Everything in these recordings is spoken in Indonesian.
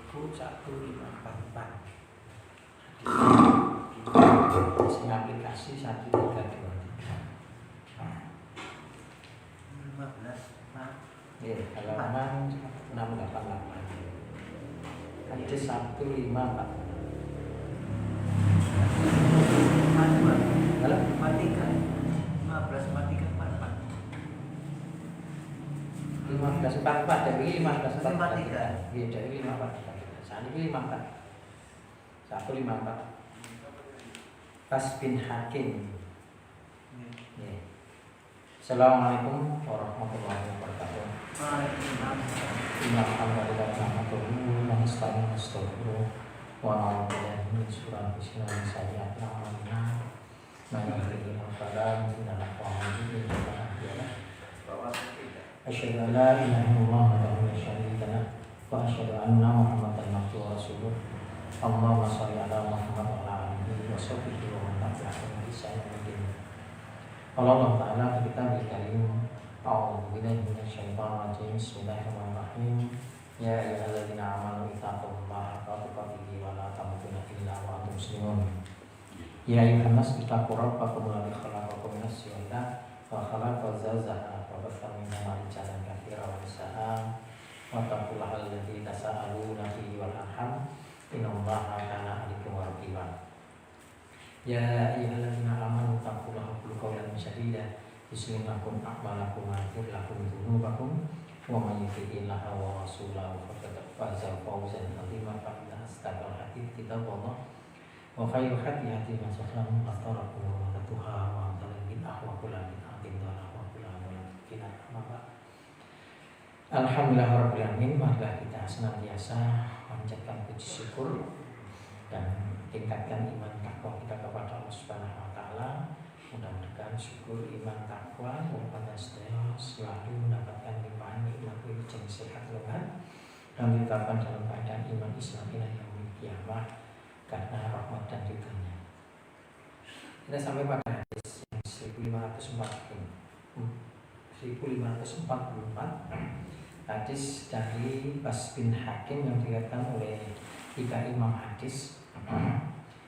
buku 1544. Sing aplikasi 1323. 15 Pak. Ya, halaman 688. Hadis 154. Halo? Matikan 15 matikan 44. 1544 dari 1544. Matikan. Iya, dari 1544. Saat ini 54. 154. Bas bin Hakim. Ya. Assalamualaikum warahmatullahi wabarakatuh. Waalaikumsalam. Innalhamdulillah nahmaduhu wa nasta'inuhu wa nastaghfiruh wa na'udzu billahi min shururi anfusina wa min sayyi'ati a'malina. Man yahdihillahu fala mudilla lahu wa man yudlil fala hadiya lahu. Asyhadu an la ilaha illallah wahdahu la syarika lahu wa asyhadu anna Muhammadan abduhu wa rasuluh. Allahumma shalli ala Muhammad wa ala alihi wa sahbihi wa man tabi'ahum bi ihsan ila yaumil din. Allah Ta'ala kita berkarim. A'udzu billahi minasyaitonir rajim. Bismillahirrahmanirrahim. Ya ayyuhalladzina amanu ittaqullaha haqqa tuqatih wa la tamutunna illa wa antum muslimun. Ya ayyuhan nas ittaqu rabbakum alladzi khalaqakum min nafsin wahidah wa khalaqa zawjaha wa batha minhuma rijalan katsiran wa nisaa'a wa taqullaha alladzi tasaaluna bihi wal arham innallaha kana 'alaykum raqiba. Ya ayyuhalladzina amanu taqullaha wa qulu qawlan sadida yuslih lakum a'malakum wa yaghfir lakum dzunubakum wa may yuti'illaha wa rasulahu faqad faza fawzan 'azima. Fa inna asdaqal hadits kitabullah wa khairu hadyi hadyi Muhammadin sallallahu alaihi wasallam wa amdalil bid'ah wa kullu bid'atin dhalalah wa kullu dhalalah finnar. Alhamdulillah rabbil alamin. Marilah kita senantiasa panjatkan puji syukur dan tingkatkan iman takwa kita kepada Allah Subhanahu wa taala. Mudah-mudahan syukur iman takwa pada sedaya selalu mendapatkan limpahan nikmat wilujeng sehat lengan dan ditetapkan dalam keadaan iman Islam ila yaumil qiyamah karena rahmat dan ridhonya. Kita sampai pada hadis yang 1544 hadis dari Bas bin Hakim yang diriwayatkan oleh 3 imam hadis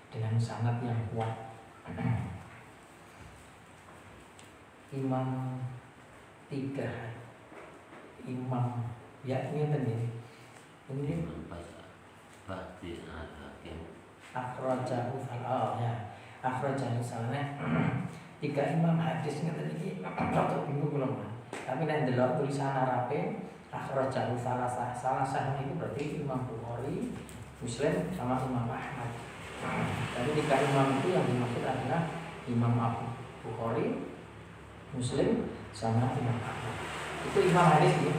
dengan sanad yang kuat. Imam 3 imam yakni tadi ini akhrajahu misalnya 3 imam hadis ngeten iki rada bingung kula. Tapi nek ndelok tulisan Arabe akhrajahu salah itu berarti Imam Bukhari, Muslim sama Imam Ahmad. Jadi 3 imam itu yang dimaksud adalah Imam Abu Bukhari, Muslim sama Imam Ahmad. Itu imam hadis ya.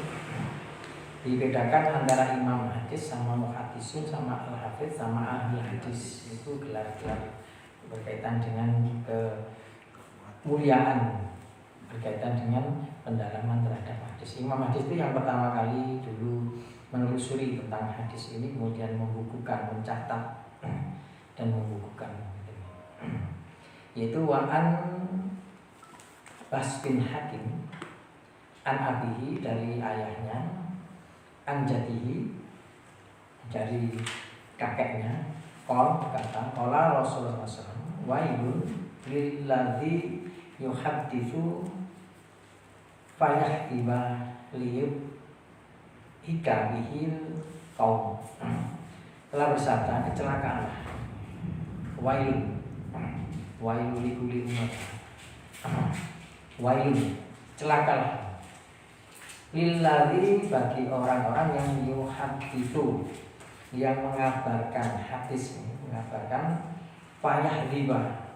Dibedakan antara imam hadis sama muhaddisun sama al-hafidz sama ahli hadis. Itu gelar-gelar berkaitan dengan kemuliaan, berkaitan dengan pendalaman terhadap hadis. Imam hadis itu yang pertama kali dulu menelusuri tentang hadis ini, kemudian membukukan, mencatat dan membukukan. Yaitu wa'an Bas bin Hakim an abihi dari ayahnya, an jadihi dari kakeknya, kata Rasulullah SAW, wailun lilladzi yuhadditsu fayahtiba liyub hikabihil kaum. Telah bersabda, kecelakaanlah wailun likuli umat, wailun celakalah lilladzi bagi orang-orang yang yuhadditsu yang mengabarkan hadis, mengabarkan fayahtiba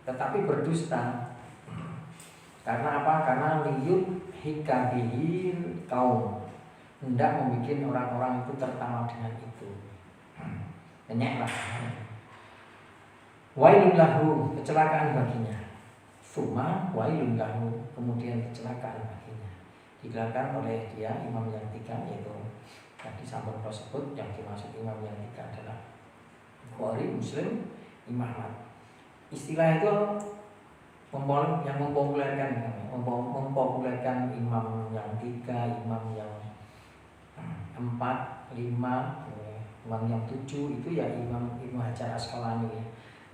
tetapi berdusta. Karena apa? Karena liyub hikabihil kaum, hendak membuat orang-orang itu tertawa dengan itu. Enyeklah. Wailun lahu, kecelakaan baginya. Suma wailun lahu, kemudian kecelakaan baginya. Digelarkan oleh dia imam yang 3, yaitu tadi sampun tersebut. Yang dimaksud imam yang 3 adalah Bukhari, Muslim, Imam Ahmad. Istilah itu yang mempopulerkan imam yang 3, imam yang 4, 5, Imam yang 7 itu ya Imam Ibnu Hajar Asqalani ya.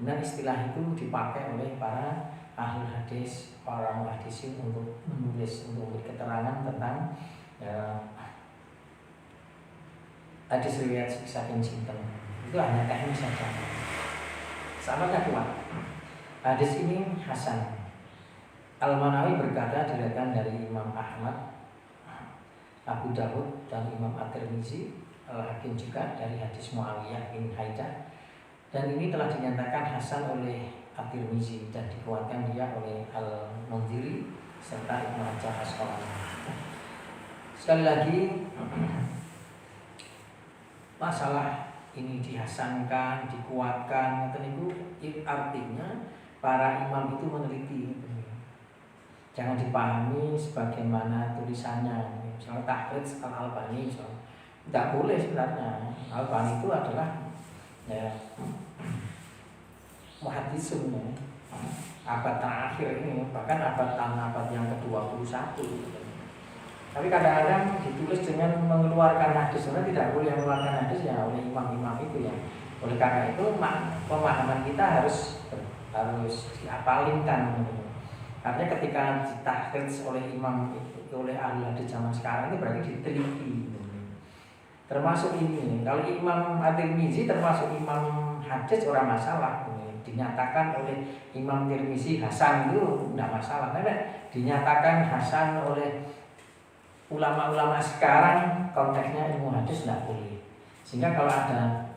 Nah istilah itu dipakai oleh para ahli hadis, para muhaddisin untuk menulis, untuk memberi keterangan tentang hadis riwayat saking sinten. Itu hanya teknis saja. Sanadnya kuat. Hadis ini hasan. Al-Manawi berkata diriwayatkan dari Imam Ahmad, Abu Dawud dan Imam At-Tirmizi, Al-Hakim juga dari hadis Muawiyah bin Haidah, dan ini telah dinyatakan hasan oleh At-Tirmizi dan dikuatkan dia oleh Al-Mundhiri serta Ibnu Hajar Asqalani. Sekali lagi masalah ini dihasankan, dikuatkan, itu artinya para imam itu meneliti. Jangan dipahami sebagaimana tulisannya. Misalnya Tahrij Al-Albani, tidak boleh sebenarnya. Albani itu adalah ya muhaddisun ya, abad terakhir ini, bahkan abad yang ke-21. Tapi kadang-kadang ditulis dengan mengeluarkan hadis. Sebenarnya tidak boleh mengeluarkan hadis ya oleh imam-imam itu ya. Oleh karena itu pemahaman kita harus diapalinkan. Artinya ketika ditahrij oleh imam itu, oleh ahli hadis zaman sekarang itu berarti diteliti. Termasuk ini, kalau Imam At-Tirmizi termasuk imam hadis orang masalah. Dinyatakan oleh Imam Tirmizi hasan itu tidak masalah. Karena dinyatakan hasan oleh ulama-ulama sekarang konteksnya ilmu hadis tidak boleh. Sehingga kalau ada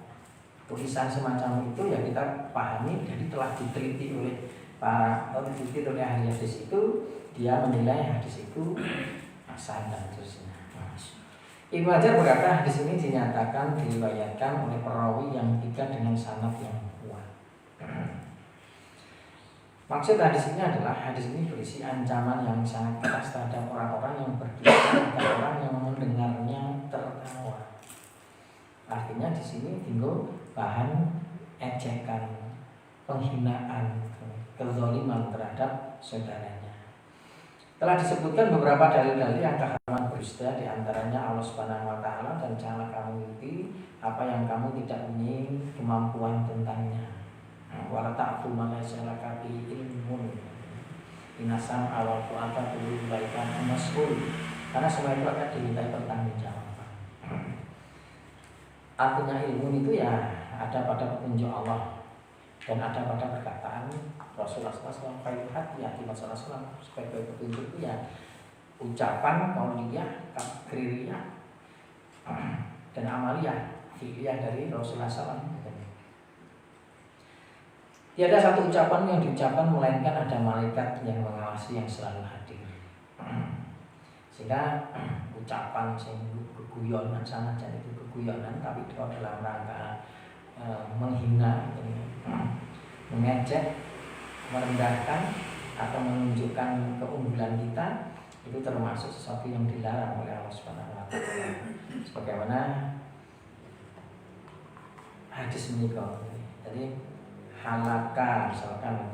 tulisan semacam itu ya kita pahami jadi telah diteliti oleh diteliti oleh ahli hadis itu, dia menilai hadis itu hasan dan seterusnya. Ibnu Hajar berkata hadis ini dinyatakan diriwayatkan oleh perawi yang 3 dengan sanad yang kuat. Maksud hadis ini adalah hadis ini berisi ancaman yang sangat keras terhadap orang-orang yang berdosa dan orang yang mendengarnya tertawa. Artinya di sini tinggal bahan ejekan, penghinaan, kezaliman terhadap saudaranya. Telah disebutkan beberapa dalil-dalil yang keharaman berdusta, di antaranya Allah Subhanahu wa taala dan janganlah kamu mimpi apa yang kamu tidak punya kemampuan tentangnya. Wala ta'fu ma laysa laka bihi ilmun. Inasam awal tu'ata dulu baikan mas'ul. Karena semua itu akan dimintai pertanggungjawaban. Artinya ilmu itu ya ada pada petunjuk Allah dan ada pada perkataan Rasulullah SAW. Hati Rasulullah SAW sebagai petunjuk itu ya ucapan qauliyah, takririah dan amaliyah, fi'liyah dari Rasulullah SAW. Tiada satu ucapan yang diucapkan melainkan ada malaikat yang mengawasi yang selalu hadir. Sehingga ucapan sing keguyonan sana jadi itu keguyonan, tapi itu dalam rangka menghina, mengejek, merendahkan atau menunjukkan keunggulan kita, itu termasuk sesuatu yang dilarang oleh Allah Subhanahu wa taala. Sebagaimana hadis menikah. Jadi halaka misalkan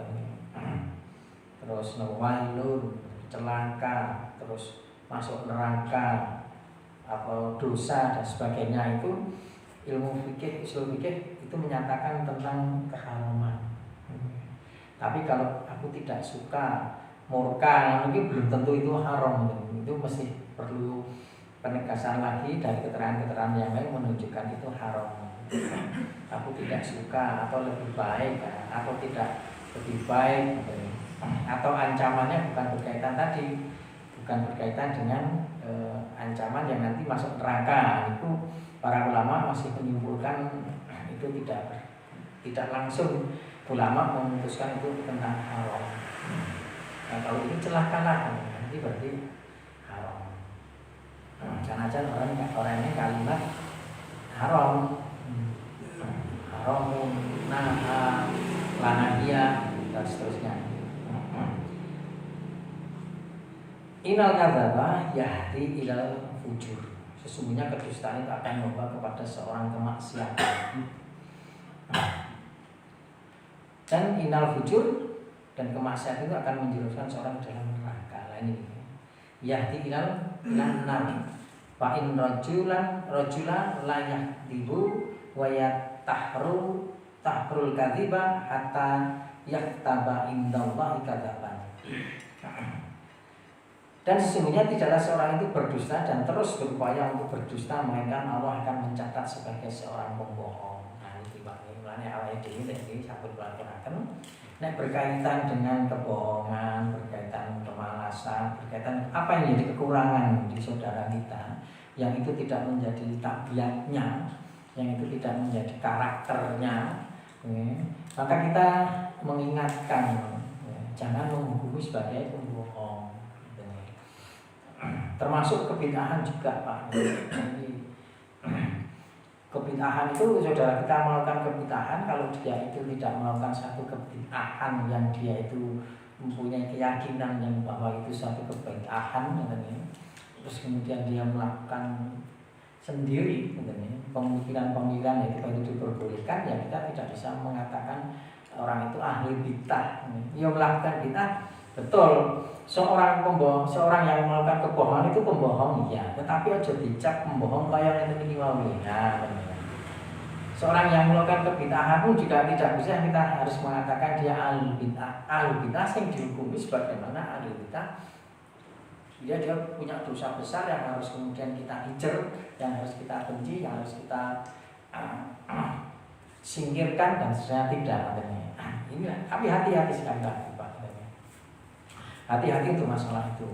terus wailun, celaka, terus masuk neraka atau dosa dan sebagainya, itu ilmu fikih, usul fikih itu menyatakan tentang keharaman. Tapi kalau aku tidak suka, murka, mungkin belum tentu itu haram. Itu mesti perlu penegasan lagi dari keterangan-keterangan yang lain menunjukkan itu haram. Aku tidak suka atau lebih baik atau tidak lebih baik, atau ancamannya bukan berkaitan tadi, bukan berkaitan dengan ancaman yang nanti masuk neraka. Itu para ulama masih menyimpulkan itu tidak langsung ulama memutuskan itu tentang haram. Nah, kalau ini celakalah nanti berarti haram. Jangan aja orang ini kalimat haram, haramun, naha, lanahia dan seterusnya. Innal kadzaba yahdi ilal fujur. Sesungguhnya kedustaan itu akan membawa kepada seorang kemaksiatan. Dan innal fujur dan kemaksiatan itu akan menjerumuskan seorang dalam neraka. Ini yahdi ilal nar. Fa in rajula la yahdibu wa tahrul kadziba hatta yaktaba indallahi kadzaban. Dan sesungguhnya tidaklah seorang itu berdusta dan terus berupaya untuk berdusta, melainkan Allah akan mencatat sebagai seorang pembohong. Nah ini mulane awake dhewe iki sampun pelakon-pelakon nek berkaitan dengan kebohongan, berkaitan kemalasan, berkaitan apa yang menjadi kekurangan di saudara kita, yang itu tidak menjadi tabiatnya, yang itu tidak menjadi karakternya, maka kita mengingatkan, jangan menghukumi sebagai pembohong. Termasuk kebid'ahan juga Pak. Jadi kebid'ahan itu saudara kita melakukan kebid'ahan, kalau dia itu tidak melakukan satu kebid'ahan yang dia itu mempunyai keyakinan yang bahwa itu satu kebid'ahan, terus kemudian dia melakukan sendiri, pemikiran-pemikiran itu kalau itu diperbolehkan, ya kita tidak bisa mengatakan orang itu ahli bid'ah. Dia melakukan bid'ah, betul. Seorang yang melakukan kebohongan itu pembohong, iya, tetapi aja dicap pembohong kayak yang ini mau ya. Seorang yang melakukan kebid'ahan pun juga tidak bisa kita harus mengatakan dia ahli bid'ah. Ahli bid'ah yang dihukumi sebagaimana ahli bid'ah. Dia punya dosa besar yang harus kemudian kita incer, yang harus kita benci, yang harus kita singkirkan dan sebenarnya tidak. Ini tapi hati-hati sekali lagi Pak. Hati-hati untuk masalah itu.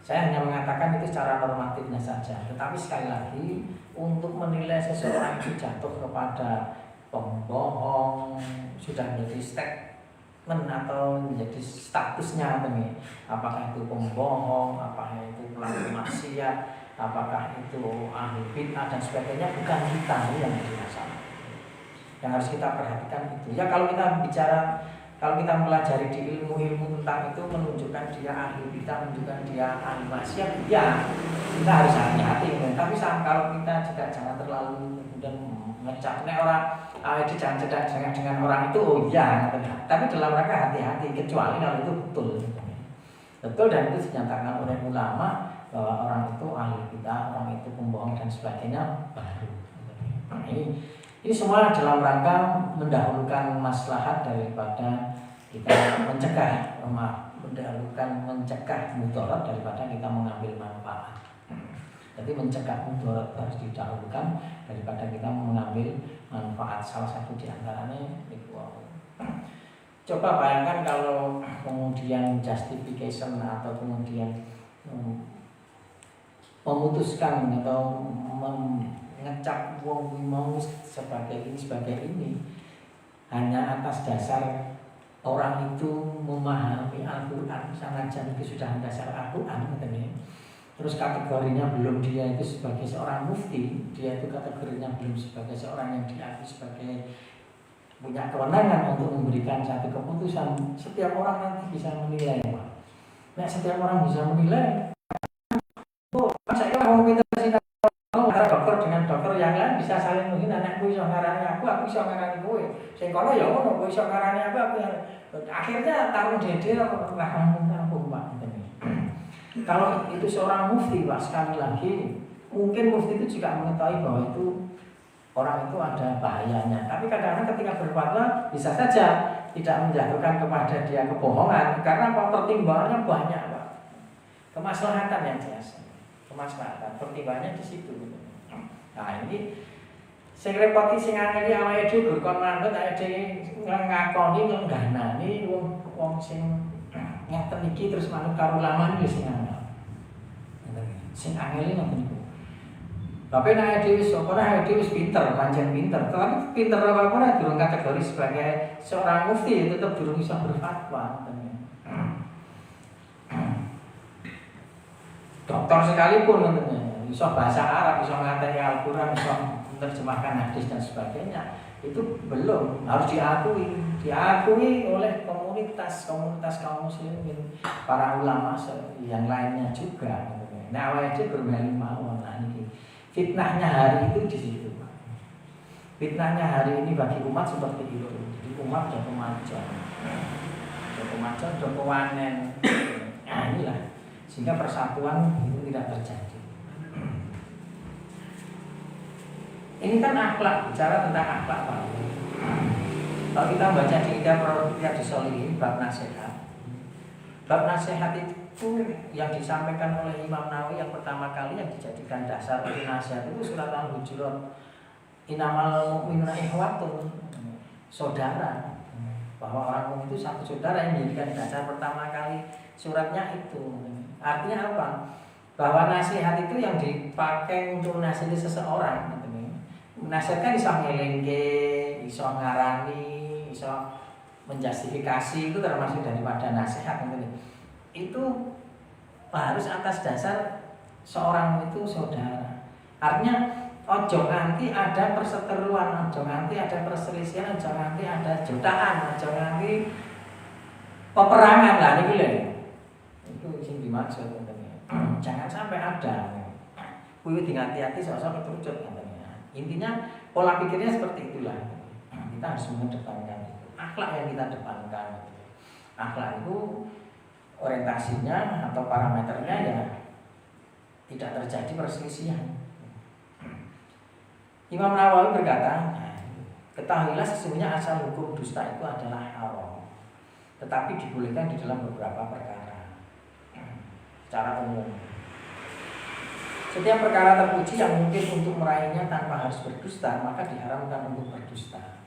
Saya hanya mengatakan itu secara normatifnya saja. Tetapi sekali lagi, untuk menilai seseorang itu jatuh kepada pembohong, sudah menjadi statement atau menjadi statusnya, apakah itu pembohong, apakah itu pelaku maksiat, apakah itu ahli bid'ah dan sebagainya, bukan kita yang jadi masalah. Yang harus kita perhatikan itu. Ya kalau kita bicara, kalau kita melajari di ilmu-ilmu tentang itu menunjukkan dia ahli bid'ah, menunjukkan dia ahli maksiat, ya kita harus hati-hati. Tapi kalau kita juga jangan terlalu kemudian ngecap orang, jangan cedek dengan orang itu, oh iya. Tapi dalam rangka hati-hati, kecuali kalau itu betul dan itu dinyatakan oleh ulama bahwa orang itu ahli bid'ah, orang itu pembohong dan sebagainya baru. Nah, ini semua dalam rangka mendahulukan maslahat daripada kita mencegah, mencegah mudarat daripada kita mengambil manfaat. Jadi mencegah mudarat harus didahulukan daripada kita mengambil manfaat. Salah satu diantaranya itu. Coba bayangkan kalau kemudian justification atau kemudian memutuskan atau ngecap wong mau sebagai ini hanya atas dasar orang itu memahami Al-Quran, sanajan itu sudah dasar Al-Quran, terus kategorinya belum dia itu sebagai seorang mufti, dia itu kategorinya belum sebagai seorang yang diakui sebagai punya kewenangan untuk memberikan satu keputusan. Setiap orang nanti bisa menilai, Pak. Nah, setiap orang bisa menilai. Oh, saya mau minta dokter dengan dokter yang lain bisa saling menghina. Anakku iso ngarani aku iso ngarani kowe. Sing kono ya ngono, kowe iso ngarani aku akhirnya tarung dede rampung Pak. Kalau itu seorang mufti Pak, sekali lagi mungkin mufti itu juga mengetahui bahwa itu orang itu ada bahayanya. Tapi kadang-kadang ketika berfatwa bisa saja tidak menjatuhkan kepada dia kebohongan karena apa? Pertimbangannya banyak Pak. Kemaslahatan yang jelas. Kemaslahatan, pertimbangannya di situ. Nah ini sing repoti sing angeli awake dhewe berkon manut awake dhewe ngakoni ngganani wong sing ngeten iki terus manut karo ulama iki sing angel. Sing angeli ngoten niku. Tapi nek dhewe sapa nek dhewe wis pinter, pancen pinter. Tapi pinter apa ora durung kategori sebagai seorang mufti tetap durung bisa berfatwa. Dokter sekalipun tentunya, bisa bahasa Arab, bisa mengatasi Al-Quran, bisa menerjemahkan hadis dan sebagainya, itu belum harus diakui oleh komunitas kaum muslimin, para ulama yang lainnya juga. Nah, awalnya bermain mawon. Nah, ini fitnahnya hari itu di situ. Fitnahnya hari ini bagi umat seperti itu. Jadi umat sudah kemajuan, sudah kewanen. Nah, inilah. Sehingga persatuan itu tidak terjadi. Ini kan akhlak, bicara tentang akhlak Pak. Kalau kita baca di kitab Riyadhus Shalihin bab nasihat. Bab nasihat itu yang disampaikan oleh Imam Nawawi yang pertama kali yang dijadikan dasar untuk nasihat itu surat Al-Hujurat. Innamal mu'minuna ikhwatun, saudara. Bahwa orang mukmin itu satu saudara yang dijadikan dasar pertama kali suratnya itu. Artinya apa? Bahwa nasihat itu yang dipakai untuk nasihati seseorang. Nasihat kan bisa ngelengke, bisa ngarani, bisa menjustifikasi, itu termasuk daripada nasihat. Itu harus atas dasar seorang itu saudara. Artinya ojo nganti ada perseteruan, ojo nganti ada perselisihan, ojo nganti ada jutaan, ojo nganti peperangan lah ini. Itu yang dimaksud katanya. Jangan sampai ada. Kuwi hati-hati sosok keturucut katanya. Intinya pola pikirnya seperti itulah. Kita harus mengedepankan itu. Akhlak yang kita depankan. Akhlak itu orientasinya atau parameternya ya tidak terjadi perselisihan. Imam Nawawi berkata, ketahuilah sesungguhnya asal hukum dusta itu adalah haram, tetapi dibolehkan di dalam beberapa perkara. Secara umum, setiap perkara terpuji yang mungkin untuk meraihnya tanpa harus berdusta, maka diharamkan untuk berdusta.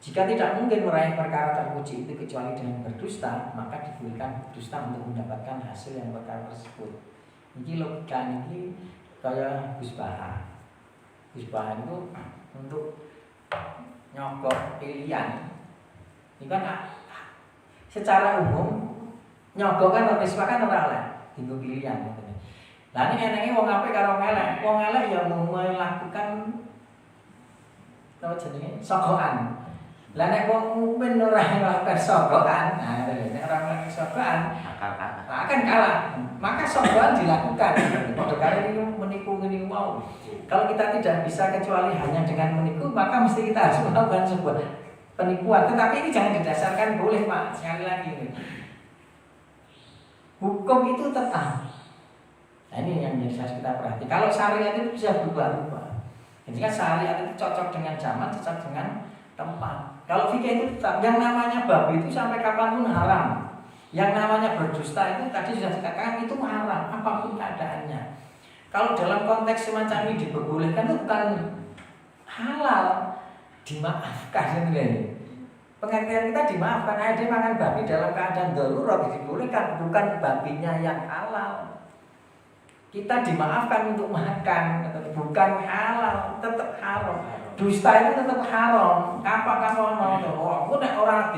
Jika tidak mungkin meraih perkara terpuji itu kecuali dengan berdusta, maka dibolehkan berdusta untuk mendapatkan hasil yang perkara tersebut. Ini logika ini kayak Gus Baha. Gus Baha itu untuk nyogok pilihan. Ini kan secara umum nyogok kan riswa kan ora oleh tinggal pilihan. Lah ini enenge wong apik karo wong elek. Wong elek ya melakukan apa jenenge? Sogokan. Lah nek wong mukmin ora melakukan sogokan, nah nek ora melakukan sogokan akan kalah. Maka sogokan dilakukan. Padha karo menipu ngene mau. Kalau kita tidak bisa kecuali hanya dengan menipu, maka mesti kita harus melakukan sebuah penipuan. Tetapi ini jangan didasarkan boleh Pak. Sekali lagi ini. Hukum itu tetap. Nah ini yang harus kita perhati. Kalau syariat itu bisa berubah-ubah. Jadi kan syariat itu cocok dengan zaman, cocok dengan tempat. Kalau fikih itu tetap. Yang namanya babi itu sampai kapanpun haram. Yang namanya berdusta itu tadi sudah dikatakan itu haram apapun keadaannya. Kalau dalam konteks semacam ini diperbolehkan itu bukan halal, dimaafkan ini. Pengertian kita dimaafkan. Dia makan babi dalam keadaan darurat dibolehkan, bukan babinya yang halal. Kita dimaafkan untuk makan, bukan halal, tetap haram. Dusta itu tetap haram. Apa kamu mau tahu? Aku nek orang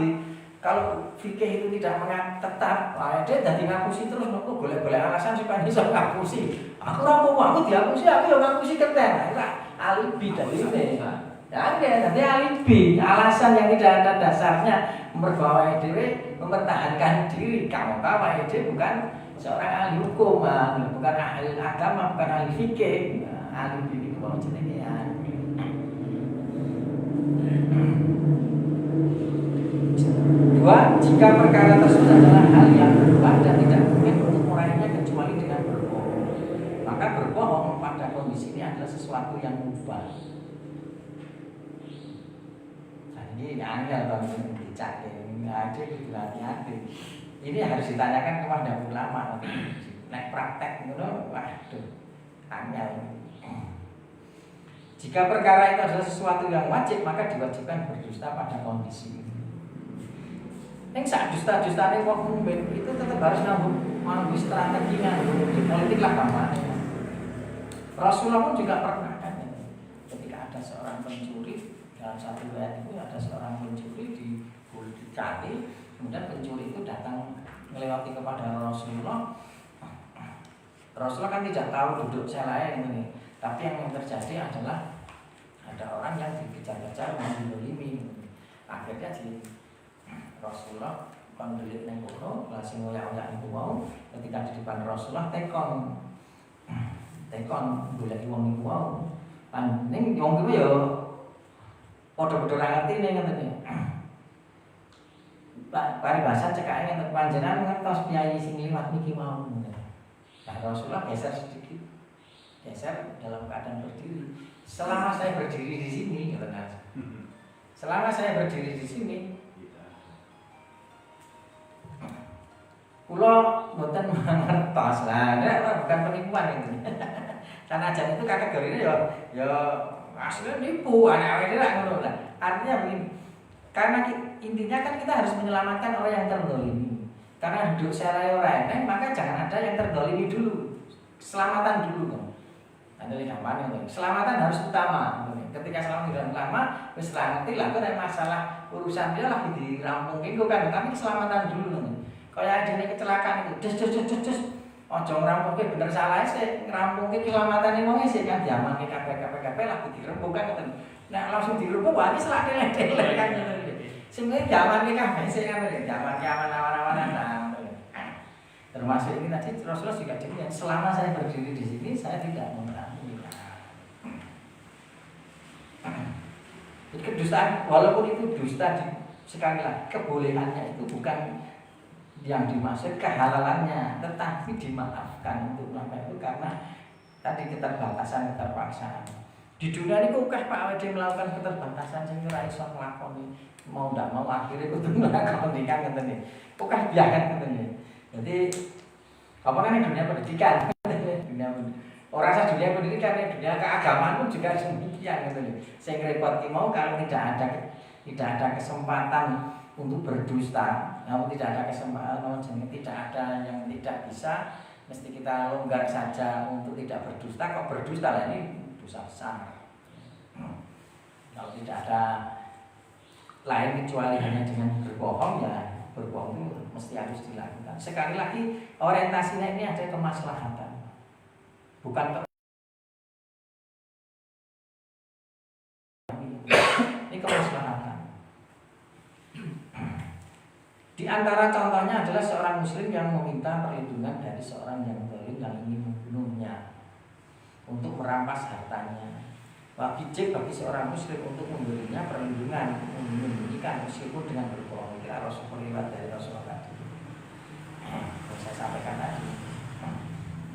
kalau fikih itu tidak tetap, dia jadi ngapusi terus, aku boleh-boleh alasan supaya bisa ngapusi. Aku rampung, aku dihapusi, aku yang ngapusi keten. Itu alibi dari ini. Ya nanti alibi, alasan yang tidak ada dasarnya, memperbawa diri, mempertahankan diri. Kamu ide bukan seorang ahli hukum, bukan ahli agama, bukan ahli fikih. Alibi itu mau jenenge ya. Dua, jika perkara tersebut adalah hal yang berubah dan tidak mungkin untuk meraihnya kecuali dengan berbohong, maka berbohong pada kondisi ini adalah sesuatu yang mubah. Nah ini angel kalau dicak ini ada hati-hati. Ini harus ditanyakan kepada ulama. Naik praktek itu, waduh, angel. Jika perkara itu adalah sesuatu yang wajib, maka diwajibkan berdusta pada kondisi ini. Yang saat dusta-dustanya wong mukmin itu tetap harus ngambil strateginya di politik lah kampanye. Rasulullah pun juga pernah kan ketika ada seorang pencuri dalam satu riwayat itu ada seorang pencuri dicari, kemudian pencuri itu datang melewati kepada Rasulullah. Rasulullah kan tidak tahu duduk selain ini, tapi yang terjadi adalah ada orang yang dikejar-kejar mendolimi. Akhirnya Rasulullah panggilit neng kono, langsung ngoyak-ngoyak niku mau. Ketika di depan Rasulullah tekon golek wong niku mau. Lan ning wong kuwi ya padha-padha ra ngerti ning ngene. Paribasa cekake ngeten panjenengan ngertos piyai sing liwat niki mau. Nah Rasulullah geser sedikit. geser dalam keadaan berdiri. Selama saya berdiri di sini, selama saya berdiri di sini, pulau bukan mengertos lah, bukan penipuan itu. Karena ajan itu kategorinya ya aslinya nipu, anak-anak itu lah. Artinya begini, karena intinya kan kita harus menyelamatkan orang yang terdolimi. Karena hidup saya orang, maka jangan ada yang terdolimi dulu. Keselamatan dulu kan. Ada yang gampang itu. Keselamatan harus utama. Ketika selamat utama, setelah nanti lah ada masalah urusan dia lagi dirampung itu kan. Tapi keselamatan dulu kan. Kayak ada kecelakaan itu, des. Ojo ngerampungke bener salah sih, ngerampungke keselamatan wong sih kan diamanke KPK lagi dirempuk kan ngoten. Nek langsung dirempuk wae selak tele-tele kan ngoten. Sing diamanke kabeh sih kan diamanke aman-aman. Termasuk ini tadi Rasulullah juga demikian. Selama saya berdiri di sini, saya tidak memerangi. Jadi kedustaan, walaupun itu dusta sekali lagi, kebolehannya itu bukan yang dimaksud kehalalannya, tetapi dimaafkan untuk melakukan itu karena tadi keterbatasan. Di dunia ini kok Pak awake melakukan keterbatasan sing ora iso nglakoni, mau ndak mau akhirnya kudu nglakoni kan ngoten iki. Kok biakan ngoten iki. Jadi apa namanya dunia pendidikan, orang saja dunia pendidikan, dunia keagamaan pun juga demikian gitu. Saya repot mau kalau tidak ada kesempatan untuk berdusta, namun tidak ada kesempatan, tidak ada yang tidak bisa, mesti kita longgar saja untuk tidak berdusta. Kok berdusta lah ini dosa besar. Kalau tidak ada lain kecuali hanya dengan berbohong ya. Berbohong itu mesti harus dilakukan. Sekali lagi orientasinya ini ada kemaslahatan, bukan ini kemaslahatan. Di antara contohnya adalah seorang muslim yang meminta perlindungan dari seorang yang zalim yang ingin membunuhnya untuk merampas hartanya. Wajib bagi seorang muslim untuk memberinya perlindungan, menyembunyikan meskipun dengan berbohong. Itu Rasulullah dari Rasulullah tadi. Saya sampaikan tadi.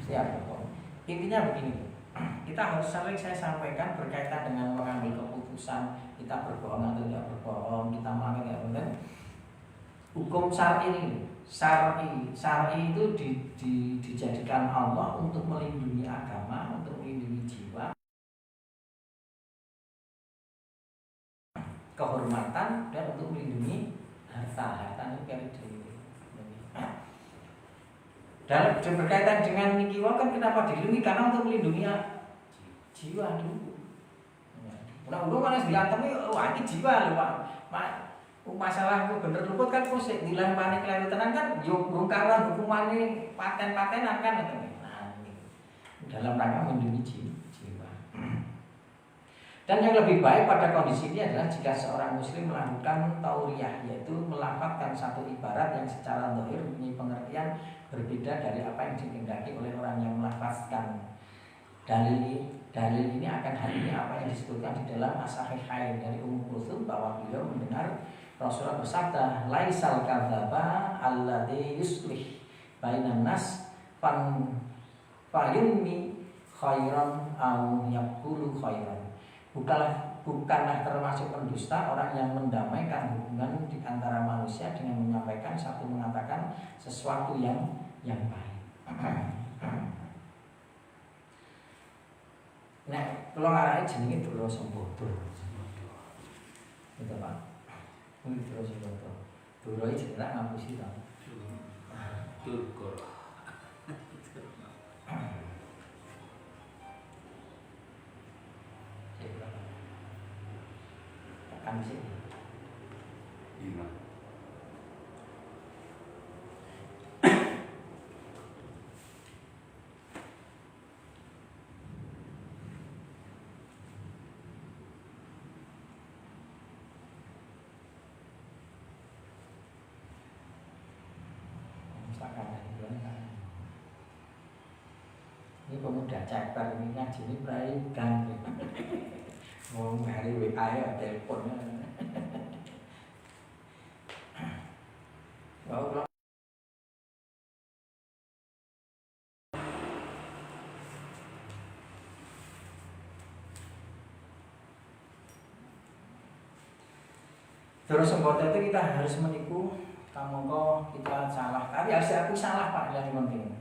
Siap berbohong. Intinya begini, kita harus sering saya sampaikan berkaitan dengan mengambil keputusan kita berbohong atau tidak berbohong, kita melakukan tidak benar. Hukum syar'i itu dijadikan Allah untuk melindungi agama, untuk melindungi jiwa, kehormatan, dan untuk melindungi harta itu kali dalam berkaitan dengan nikiwa kan kenapa dilindungi? Karena untuk melindungi jiwa dulu. Undang-undang kan bilang tapi ini jiwa loh Pak. Masalah itu bener luput kan pusing dilan panik lain tenan kan yuk bongkaran hukuman ini paten-patenan kan gitu. Nah, ini dalam rangka melindungi jiwa. Dan yang lebih baik pada kondisi ini adalah jika seorang muslim melakukan tauriyah, yaitu melafazkan satu ibarat yang secara zahir mempunyai pengertian berbeda dari apa yang dikehendaki oleh orang yang melafazkan. Dalil ini akan hal ini apa yang disebutkan di dalam As-Sahihain dari Ummu Kulsum bahwa beliau mendengar Rasulullah bersabda, laisal kadzaba alladzi yuslih bainan nas fayummi khairan aw yaqulu khairan. Bukanlah termasuk pendusta orang yang mendamaikan hubungan di antara manusia dengan menyampaikan satu mengatakan sesuatu yang baik. Nah, kalau ngarani jenenge Dura Sembodo. Betul Pak. Ini Dura Sembodo. Dura iki jenenge ngapusi ta. Durga. Tekan sini. Iya. Ini pemuda ceper ini ngaji ini prai gang. Mau hari WA ya teleponnya. Wow. Terus sembota itu kita harus menipu, kamu kok kita salah. Tapi harus aku salah Pak yang penting.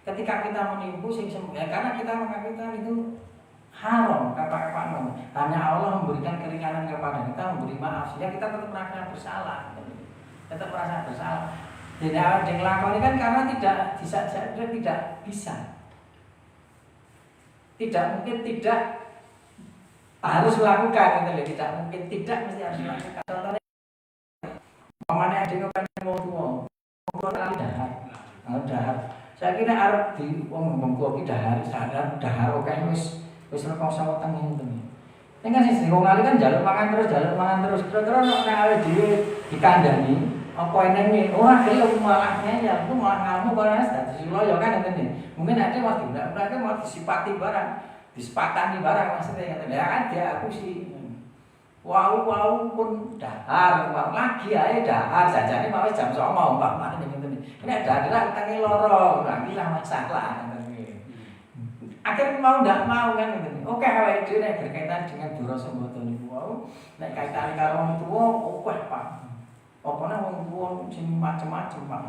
Ketika kita menipu, karena kita mengatakan itu haram, kata-kata hanya Allah memberikan keringanan kepada kita, memberi maaf, sehingga kita tetap merasa bersalah. Tetap merasa bersalah. Jadi yang lakoni kan karena tidak bisa. Tidak mungkin tidak harus melakukan gitu, tidak mungkin tidak mesti harus melakukan. Contohnya mana ada yang mau dahar. Saya kira Arab di wong kopi dahar oke wis rekoso weteng ngono. Ning kan sing wong kali kan jaluk mangan terus. Kira-kira nek awake dhewe dikandani apa enenge ora gelem malah ngeyel, itu malah ngamuk ora dadi loyo kan ngene. Mungkin ada waktu mereka mau disipati barang, disepakani barang maksudnya ngene. Ya kan dia aku sih wow pun dahar lagi ae dahar sajane mau jam 09.00 umpamane ngene. Nek dahar utangnya loro, berarti lah masalah ngene. Akhirnya mau ndak mau kan ngene. Oke awake dhewe nek berkaitan dengan dosa mboten niku wau, nek kaitane karo wong tuwa oke Pak. Opone wong tuwa sing macem-macem Pak.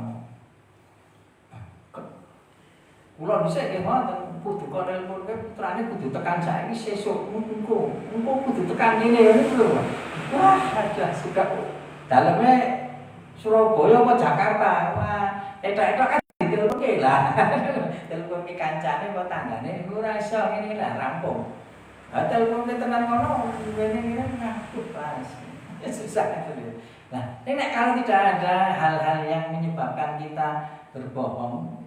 Kula bisa nggih ngoten, kudu kok nelpon putrane kudu tekan saiki sesuk engko kudu tekan ngene niku lho. Wah, aja suka daleme Surabaya apa Jakarta. Wah, etok-etok kan ditelepon lah. Telepon ke kancane apa tanggane ora iso ngene lah rampung. Ha telepon ke tenan ngono ngene ngaku pas. Ya susah itu. Nah, ini kalau tidak ada hal-hal yang menyebabkan kita berbohong,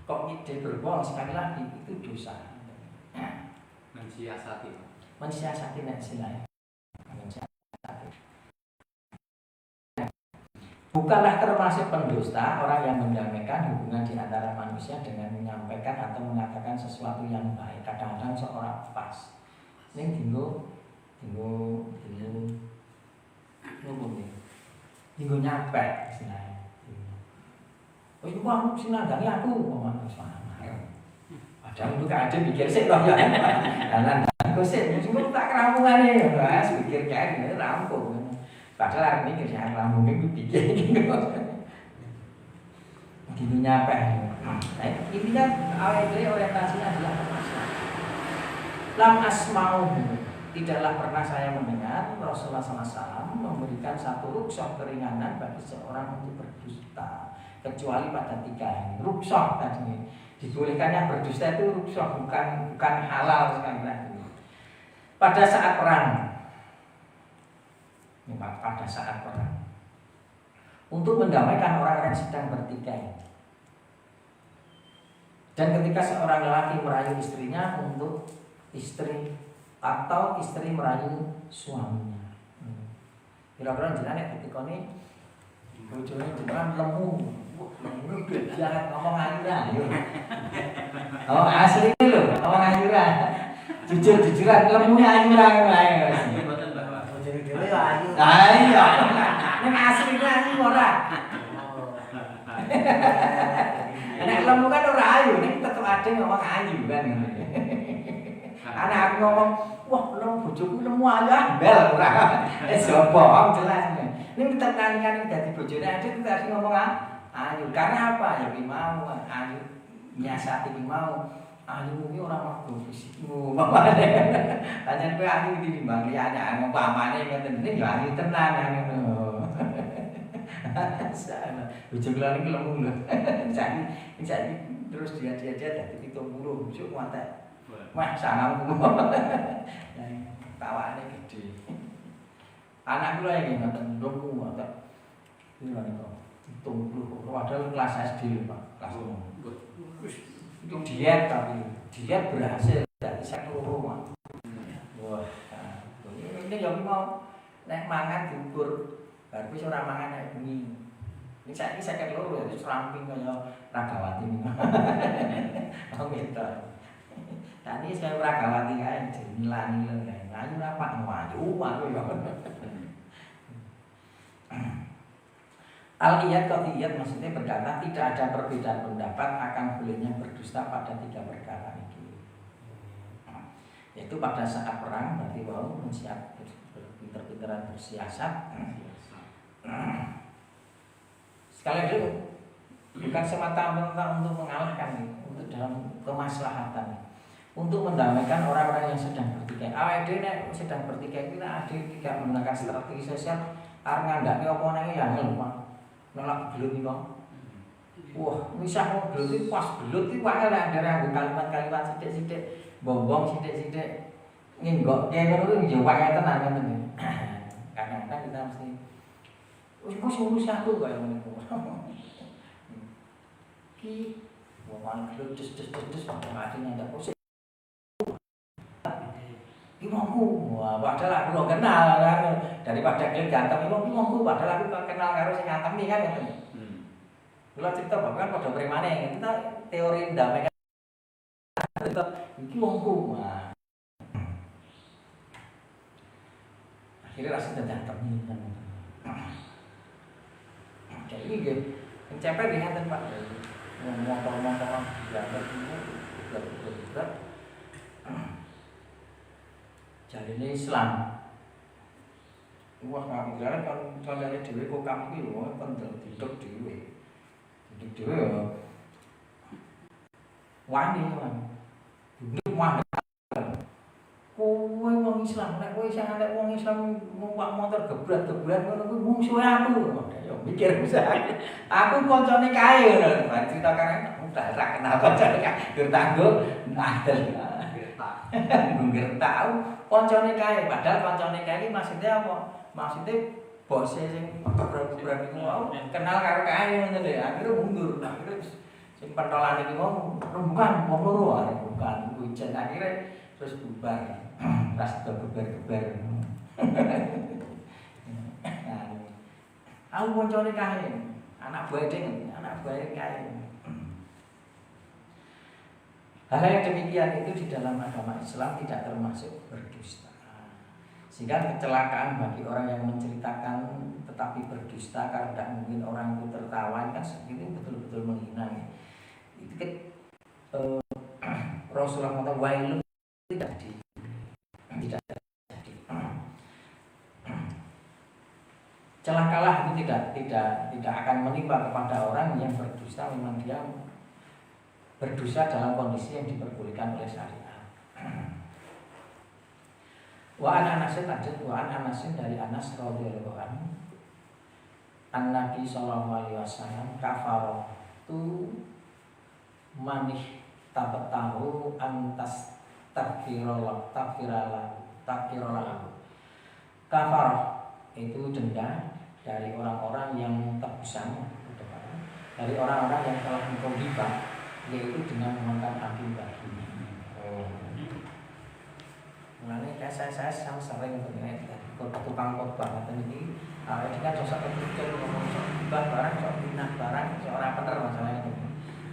kok ide berbohong sekali lagi itu dosa. Mensiasati nek istilahnya. Bukanlah termasuk pendusta orang yang mendamaikan hubungan di antara manusia dengan menyampaikan atau mengatakan sesuatu yang baik. Kadang-kadang seorang pas. Ini dinggo nyampe istilahnya. Oh itu kamu sinandani aku ngomong sama. Padahal itu kan ada pikir sih loh ya. Karena aku sih mungkin tak kerampungannya ya, pikir kayak gini rampung. Padahal hari ini kerjaan rampung itu pikir gitu. Gitu nyampe. Nah ini kan awal orientasinya adalah kemaslahan. Lam asma'u. Tidaklah pernah saya mendengar Rasulullah SAW memberikan satu rukhsah keringanan bagi seorang untuk berdusta kecuali pada 3 hari. Rukhsah tadi dibolehkannya berdusta itu rukhsah bukan halal sekali lagi. Pada saat perang, untuk mendamaikan orang-orang yang sedang bertikai. Dan ketika seorang lelaki merayu istrinya untuk istri atau istri merayu suaminya. Kira-kira jenenge ketika ini bojone jenengan lemu jangan ngomong ayu. Oh asli lho, ngomong ayu. Jujur-jujuran lemu ayu wae. Bojone dhewe ya ayu. Ah iya. Nek asline ayu ora. Nek lemu kan ora ayu, nek tetep ade ngomong ayu kan. Anak aku ngomong, wah lemu bojoku lemu ayu ambel ora. Bohong jelas. Ini kita kan dadi bojone ade kita harus ngomong ayu. Karena apa? Ya ki mau ayu nyasati ki mau. Ayu ki ora mergo fisikmu. Pancen kowe ayu ditimbang liyane umpamane ngoten iki ya ayu tenan ngono. Sama. Bojo kula niki lemu lho. Jadi terus dia dadi 70 besok mate. Wah, sangat tawane gede. Anak kula iki ngoten lemu ngoten. Lha niku 70 padahal kelas SD lho, Pak. Kelas 6. Itu diet tapi diet berhasil dari saya keluar. Wah, ini yang mau nek mangan diukur, baru wis ora mangan nek bengi. Ini saiki saya loro ya ramping kaya Ragawati. Oh gitu. Tadi saya Ragawati kae nilani lho. Ayu ora pak maju ya. Al-iyad qat'iyat maksudnya berkata tidak ada perbedaan pendapat akan bolehnya berdusta pada 3 perkara ini. Yaitu pada saat perang berarti wau mensiap pinter-pinteran bersiasat Sekali lagi bukan semata-mata untuk mengalahkan, untuk dalam kemaslahatan, untuk mendamaikan orang-orang yang sedang bertikai. AWD nek sedang bertikai kita tidak menggunakan strategi sosial arep ngandhake apa nang ya nolak belut iki kok. Wah, misah wong belut iki pas belut iki wae lek ndare kalimat-kalimat sithik-sithik, bombong sithik-sithik ngenggok ngono kuwi yo wae tenan ngoten. Kadang-kadang kita mesti wis ngurus aku kaya ngene kok. Ki wong belut des mati ndak kok. Imamku, wah padahal aku lo kenal kan daripada klik ganteng imamku padahal aku kenal karo sing ngantem iki kan ngoten. Kula cerita bapak kan padha premane kita teori ndamaikan tetep iki wongku. Wah. Akhirnya rasa ganteng iki kan. Jadi nggih penceper nggih ngaten Pak. Motor-motoran ganteng itu berat. Jarine Islam. Wah ngapiran kan kaliane dhewe kok kamu iki lho kon didok dhewe. Didok dhewe ya. Wani kan. Duduk mah. Kowe wong Islam, nek kowe sing nek wong Islam numpak motor gebrak-gebrak ngono kuwi mungsuhe aku. Ya mikir bisa. Aku koncone kae ngono. Bar cerita kan udah ra kenal koncone kae. Gur tanggo adel. Nggak tahu koncone kae padahal koncone kae iki maksudnya apa? Maksudnya bose sing gebrak-gebrak iku mau kenal karo kae ngono lho. Akhire mundur. Akhire sing pentolan iki mau bukan wong loro bukan hujan akhire terus bubar. Ras geber-geber. Aku koncone kae. Anak buah kae. Hal yang demikian itu di dalam agama Islam tidak termasuk berdusta. Sehingga kecelakaan bagi orang yang menceritakan tetapi berdusta karena tidak mungkin orang itu tertawa kan itu betul-betul menghina. Itu Rasulullah mengatakan wailun tidak terjadi. Celakalah itu tidak akan menimpa kepada orang yang berdusta memang dia berdosa dalam kondisi yang diperbolehkan oleh syariat. Wa an Anasin dari Anas radhiyallahu anhu. An-Nabi sallallahu alaihi wasallam kafaratu manih tabatahu antas takfirala. Kafar itu denda dari orang-orang yang tebusan, dari orang-orang yang telah engkau hibah, yaitu dengan memakan api baginya. Mulanya saya sering tukang khotbah ini kan dosa kecil ngomong soal hibah barang, soal binah barang, seorang bener masalahnya itu,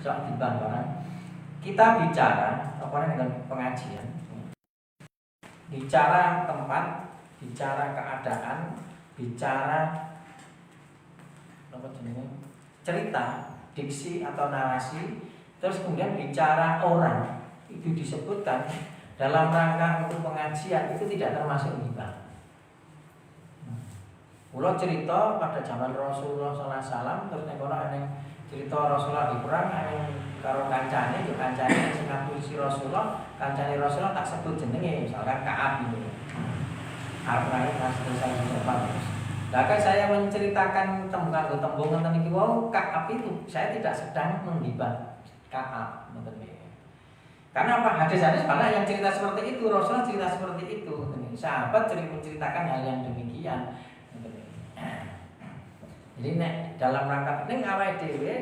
soal hibah barang. Kita bicara apa dengan pengajian, bicara tempat, bicara keadaan, bicara apa jenisnya cerita, diksi atau narasi. Terus kemudian bicara orang itu disebutkan dalam rangka untuk pengajian itu tidak termasuk ghibah. Kula cerita pada zaman Rasulullah SAW terus nek ana cerita Rasulullah di perang karo kancane yo kancane sing ngapusi Rasulullah, kancane Rasulullah tak sebut jenenge misalkan Ka'ab gitu. Arep nang saya sopan. Bahkan saya menceritakan tembung ngeten iki wau Ka'ab itu saya tidak sedang menghibah Ka'ab karena apa? Hadis-hadis banyak yang cerita seperti itu, Rasulullah cerita seperti itu. Sahabat menceritakan hal yang demikian. Jadi dalam rangka penting awake dhewe,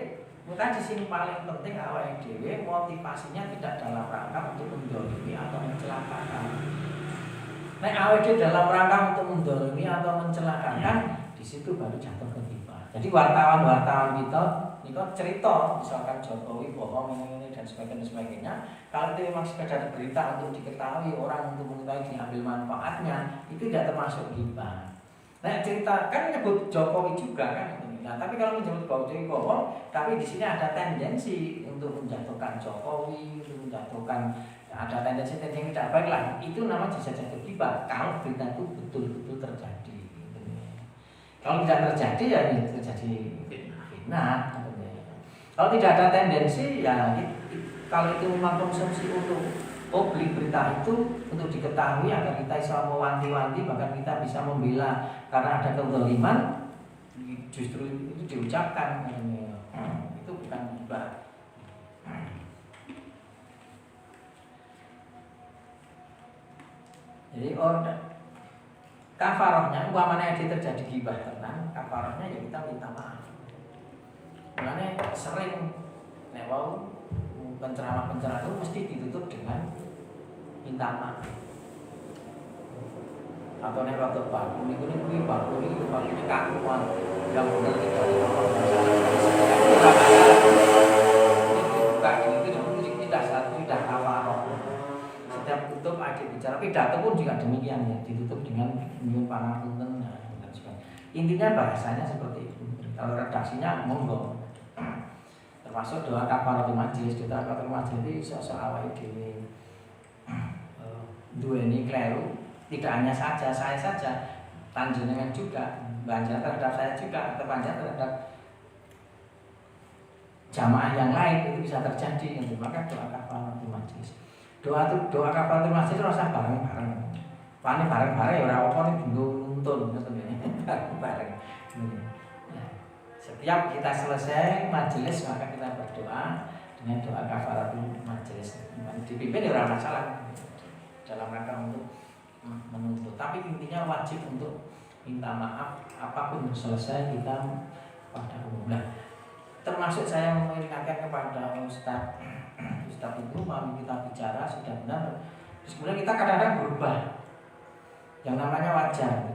bukan di sini paling penting awake dhewe motivasinya tidak dalam rangka untuk mendolimi atau mencelakakan. Awake dhewe dalam rangka untuk mendolimi atau mencelakakan, di situ baru jatuh ke ghibah. Jadi wartawan kita cerita misalkan Jokowi bohong ini dan sebagainya. Kalau itu memang sekedar berita untuk diketahui orang, untuk mengetahui diambil manfaatnya, itu tidak termasuk ghibah. Cerita kan menyebut Jokowi juga kan. Nah, tapi kalau menyebut Jokowi bohong, tapi di sini ada tendensi untuk menjatuhkan Jokowi, untuk menjatuhkan ada tendensi yang tidak baik lah. Itu namanya bisa jatuh ghibah kalau berita itu betul-betul terjadi. Kalau tidak terjadi ya ini terjadi fitnah. Kalau tidak ada tendensi ya kalau itu memang konsumsi untuk publik berita itu untuk diketahui agar kita bisa mewanti-wanti bahkan kita bisa membela karena ada kezaliman, justru itu diucapkan itu bukan gibah. Jadi kafarahnya umpamanya terjadi gibah tenang, kafarahnya ya kita minta maaf. Makanya sering nek wau penceramah-penceramah itu mesti ditutup dengan minta maaf. Atau nek rada baku niku baku kakuan yang benar tidak tidak kafarah. Setiap tutup ada bicara pidato pun juga demikian ya, ditutup dengan nyuwun pangapunten dan sebagainya. Intinya bahasanya seperti itu. Kalau redaksinya monggo. Termasuk doa kafaratul majelis, doa kafaratul majelis sosok awake dhewe duweni kleru, tidak hanya saja saya saja, panjenengan juga, banjar terhadap saya juga, atau banjar terhadap jamaah yang lain itu bisa terjadi. Maka doa kafaratul majelis. Doa kafaratul majelis rasa bareng-bareng. Pane bareng-bareng ya ora apa-apa ning nuntun ngoten ya. Bareng. Setiap kita selesai majelis maka kita berdoa dengan doa kafaratul majelis. Dipimpin ya ora masalah dalam rangka untuk menuntut. Tapi intinya wajib untuk minta maaf apapun selesai kita pada umumnya. Termasuk saya mengingatkan kepada Ustaz itu mau kita bicara sudah benar. Sebenarnya kita kadang-kadang berubah. Yang namanya wajar.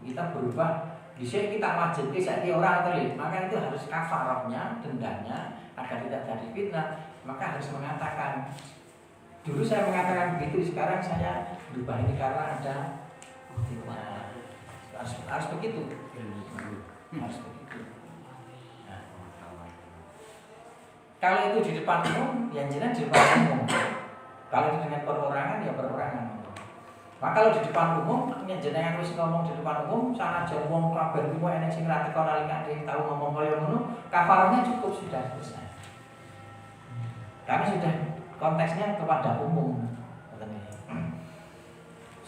Kita berubah. Bisa kita wajib saya orang terlihat, maka itu harus kafarahnya, dendanya agar tidak jadi fitnah. Maka harus mengatakan. Dulu saya mengatakan begitu, sekarang saya berubah ini karena ada fitnah. Harus begitu. Harus begitu. Nah. Kalau itu di depan umum, yang jelas di depan umum. Kalau dengan perorangan ya perorangan. Maka kalau di depan umum, jenengan wis ngomong di depan umum, sana aja wong kabeh kuwi enek sing ra teko nalikane tau ngomong kaya ngono, kafarahnya cukup sudah selesai. Karena sudah konteksnya kepada umum.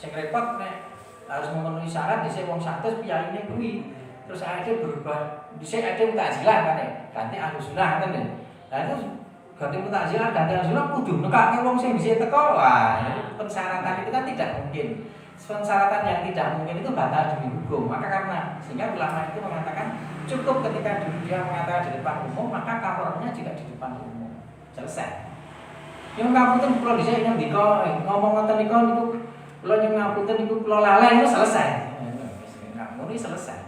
Sing repot nek harus memenuhi syarat dhisik wong 100 piyaine kuwi. Terus akhirnya berubah. Dhisik ada mutazilah kan ganti ahlussunnah ngoten lho. Lah itu ganti mutazilah, ganti ahlussunnah kudu nekake wong sing dhisik teko. Wah, persyaratan itu kan tidak mungkin. Persyaratan yang tidak mungkin itu batal demi hukum. Maka karena sehingga ulama itu mengatakan cukup ketika dia mengatakan di depan umum, maka kafarahnya juga di depan umum. Selesai. Yang ngapunten kula dhisik ngendika ngomong ngoten niku kula nyuwun ngapunten niku kula lalai itu selesai. Ngono selesai.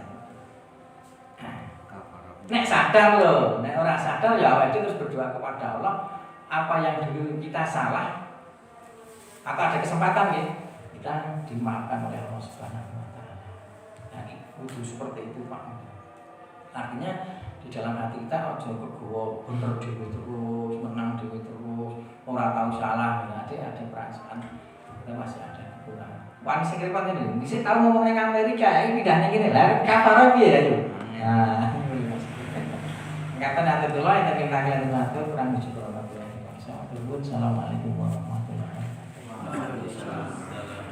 Nek sadar loh, nek orang sadar ya awake terus berdoa kepada Allah apa yang dulu kita salah atau ada kesempatan ya kita dimaafkan oleh Allah Subhanahu wa taala. Nah, itu seperti itu Pak. Artinya di dalam hati kita ojo kegowo bener dhewe terus, menang dhewe terus, ora tahu salah, ada perasaan kita masih ada kekurangan. Wani sing repot ini, dhisik tau ngomong ning Amerika, iki pindahne kene lha kafarah piye ya itu? Nah, kata nanti dulu kita minta kalian mengatur kurang bersyukur. Assalamualaikum warahmatullahi wabarakatuh.